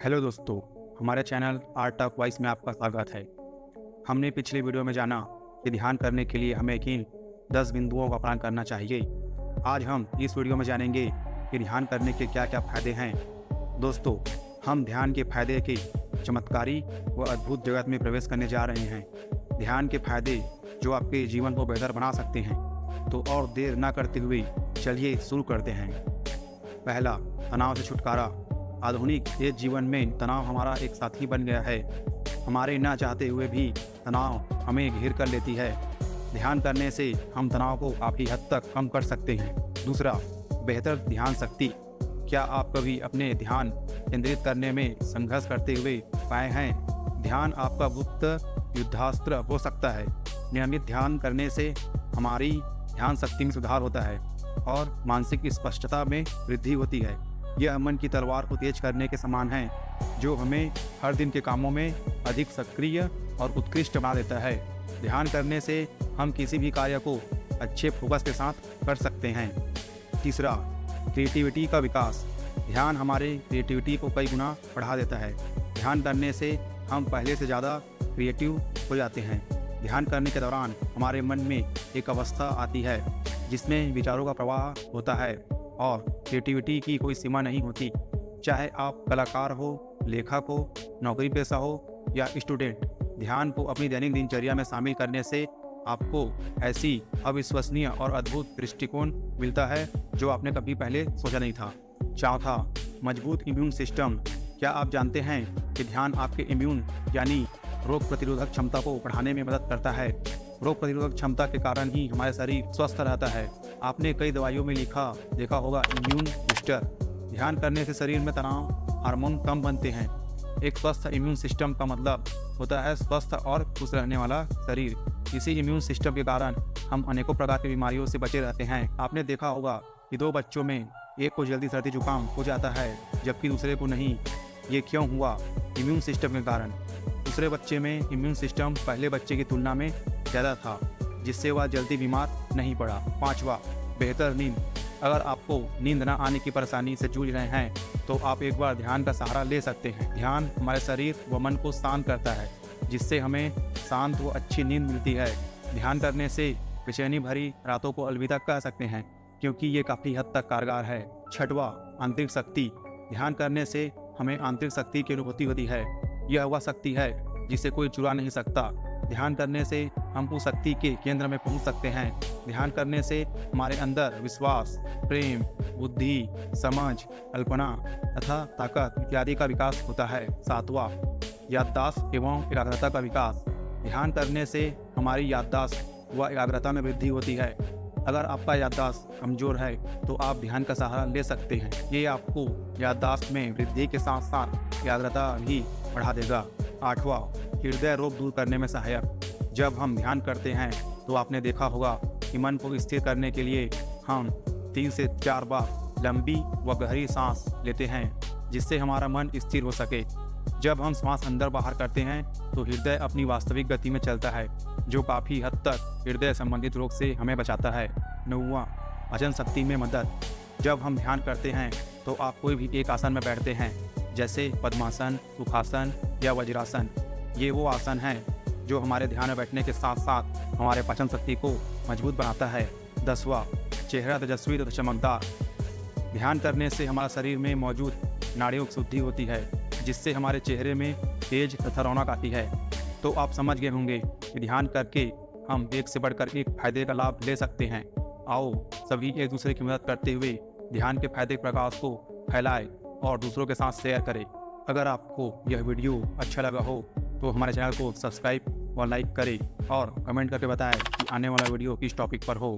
Hello दोस्तों, हमारे channel art of voice में आपका स्वागत है। हमने पिछली वीडियो में जाना कि ध्यान करने के लिए हमें किन 10 बिंदुओं का पालन करना चाहिए। आज हम इस वीडियो में जानेंगे कि ध्यान करने के क्या क्या फ़ायदे हैं। दोस्तों, हम ध्यान के फ़ायदे की चमत्कारी व अद्भुत जगत में प्रवेश करने जा रहे हैं। ध्यान के फ़ायदे जो आपके जीवन को बेहतर बना सकते हैं। तो और देर ना करते हुए चलिए शुरू करते हैं। पहला, तनाव से छुटकारा। आधुनिक तेज जीवन में तनाव हमारा एक साथी बन गया है। हमारे ना चाहते हुए भी तनाव हमें घेर कर लेती है। ध्यान करने से हम तनाव को काफ़ी हद तक कम कर सकते हैं। दूसरा, बेहतर ध्यान शक्ति। क्या आप कभी अपने ध्यान केंद्रित करने में संघर्ष करते हुए पाए हैं? ध्यान आपका गुप्त युद्धास्त्र हो सकता है। नियमित ध्यान करने से हमारी ध्यान शक्ति में सुधार होता है और मानसिक स्पष्टता में वृद्धि होती है। यह मन की तलवार को तेज करने के समान है, जो हमें हर दिन के कामों में अधिक सक्रिय और उत्कृष्ट बना देता है। ध्यान करने से हम किसी भी कार्य को अच्छे फोकस के साथ कर सकते हैं। तीसरा, क्रिएटिविटी का विकास। ध्यान हमारे क्रिएटिविटी को कई गुना बढ़ा देता है। ध्यान करने से हम पहले से ज़्यादा क्रिएटिव हो जाते हैं। ध्यान करने के दौरान हमारे मन में एक अवस्था आती है जिसमें विचारों का प्रवाह होता है और क्रिएटिविटी की कोई सीमा नहीं होती। चाहे आप कलाकार हो, लेखक हो, नौकरी पेशा हो या स्टूडेंट, ध्यान को अपनी दैनिक दिनचर्या में शामिल करने से आपको ऐसी अविश्वसनीय और अद्भुत दृष्टिकोण मिलता है जो आपने कभी पहले सोचा नहीं था। चौथा, मजबूत इम्यून सिस्टम। क्या आप जानते हैं कि ध्यान आपके इम्यून यानी रोग प्रतिरोधक क्षमता को बढ़ाने में मदद करता है? रोग प्रतिरोधक क्षमता के कारण ही हमारा शरीर स्वस्थ रहता है। आपने कई दवाइयों में देखा होगा इम्यून बूस्टर। ध्यान करने से शरीर में तनाव हार्मोन कम बनते हैं। एक स्वस्थ इम्यून सिस्टम का मतलब होता है स्वस्थ और खुश रहने वाला शरीर। इसी इम्यून सिस्टम के कारण हम अनेकों प्रकार की बीमारियों से बचे रहते हैं। आपने देखा होगा कि 2 बच्चों में एक को जल्दी सर्दी जुकाम हो जाता है जबकि दूसरे को नहीं। ये क्यों हुआ? इम्यून सिस्टम के कारण। दूसरे बच्चे में इम्यून सिस्टम पहले बच्चे की तुलना में ज़्यादा था, जिससे वह जल्दी बीमार नहीं पड़ा। 5वां, बेहतर नींद। अगर आपको नींद न आने की परेशानी से जूझ रहे हैं तो आप एक बार ध्यान का सहारा ले सकते हैं। ध्यान हमारे शरीर व मन को शांत करता है, जिससे हमें शांत व अच्छी नींद मिलती है। ध्यान करने से बेचैनी भरी रातों को अलविदा कह सकते हैं, क्योंकि ये काफ़ी हद तक कारगर है। 6वां, आंतरिक शक्ति। ध्यान करने से हमें आंतरिक शक्ति की अनुभूति होती है। यह वह शक्ति है जिसे कोई चुरा नहीं सकता। ध्यान करने से हम उस शक्ति के केंद्र में पहुंच सकते हैं। ध्यान करने से हमारे अंदर विश्वास, प्रेम, बुद्धि, समझ, कल्पना तथा ताकत इत्यादि का विकास होता है। 7वां, याददाश्त एवं एकाग्रता का विकास। ध्यान करने से हमारी याददाश्त व एकाग्रता में वृद्धि होती है। अगर आपका याददाश्त कमज़ोर है तो आप ध्यान का सहारा ले सकते हैं। ये आपको याददाश्त में वृद्धि के साथ साथ एकाग्रता भी बढ़ा देगा। 8वां, हृदय रोग दूर करने में सहायक। जब हम ध्यान करते हैं तो आपने देखा होगा कि मन को स्थिर करने के लिए हम 3 से 4 बार लंबी व गहरी सांस लेते हैं, जिससे हमारा मन स्थिर हो सके। जब हम सांस अंदर बाहर करते हैं तो हृदय अपनी वास्तविक गति में चलता है, जो काफ़ी हद तक हृदय संबंधित रोग से हमें बचाता है। 9वां, पाचन शक्ति में मदद। जब हम ध्यान करते हैं तो आप कोई भी एक आसन में बैठते हैं, जैसे पद्मासन, सुखासन या वज्रासन। ये वो आसन हैं जो हमारे ध्यान में बैठने के साथ साथ हमारे पाचन शक्ति को मजबूत बनाता है। 10वां, चेहरा तेजस्वी तथा चमकदार। ध्यान करने से हमारा शरीर में मौजूद नाड़ियों की शुद्धि होती है, जिससे हमारे चेहरे में तेज तथा रौनक आती है। तो आप समझ गए होंगे कि ध्यान करके हम एक से बढ़कर एक फायदे का लाभ ले सकते हैं। आओ सभी एक दूसरे की मदद करते हुए ध्यान के फायदे के प्रकाश को फैलाएं और दूसरों के साथ शेयर करें। अगर आपको यह वीडियो अच्छा लगा हो तो हमारे चैनल को सब्सक्राइब और लाइक करें और कमेंट करके बताएं कि आने वाला वीडियो किस टॉपिक पर हो।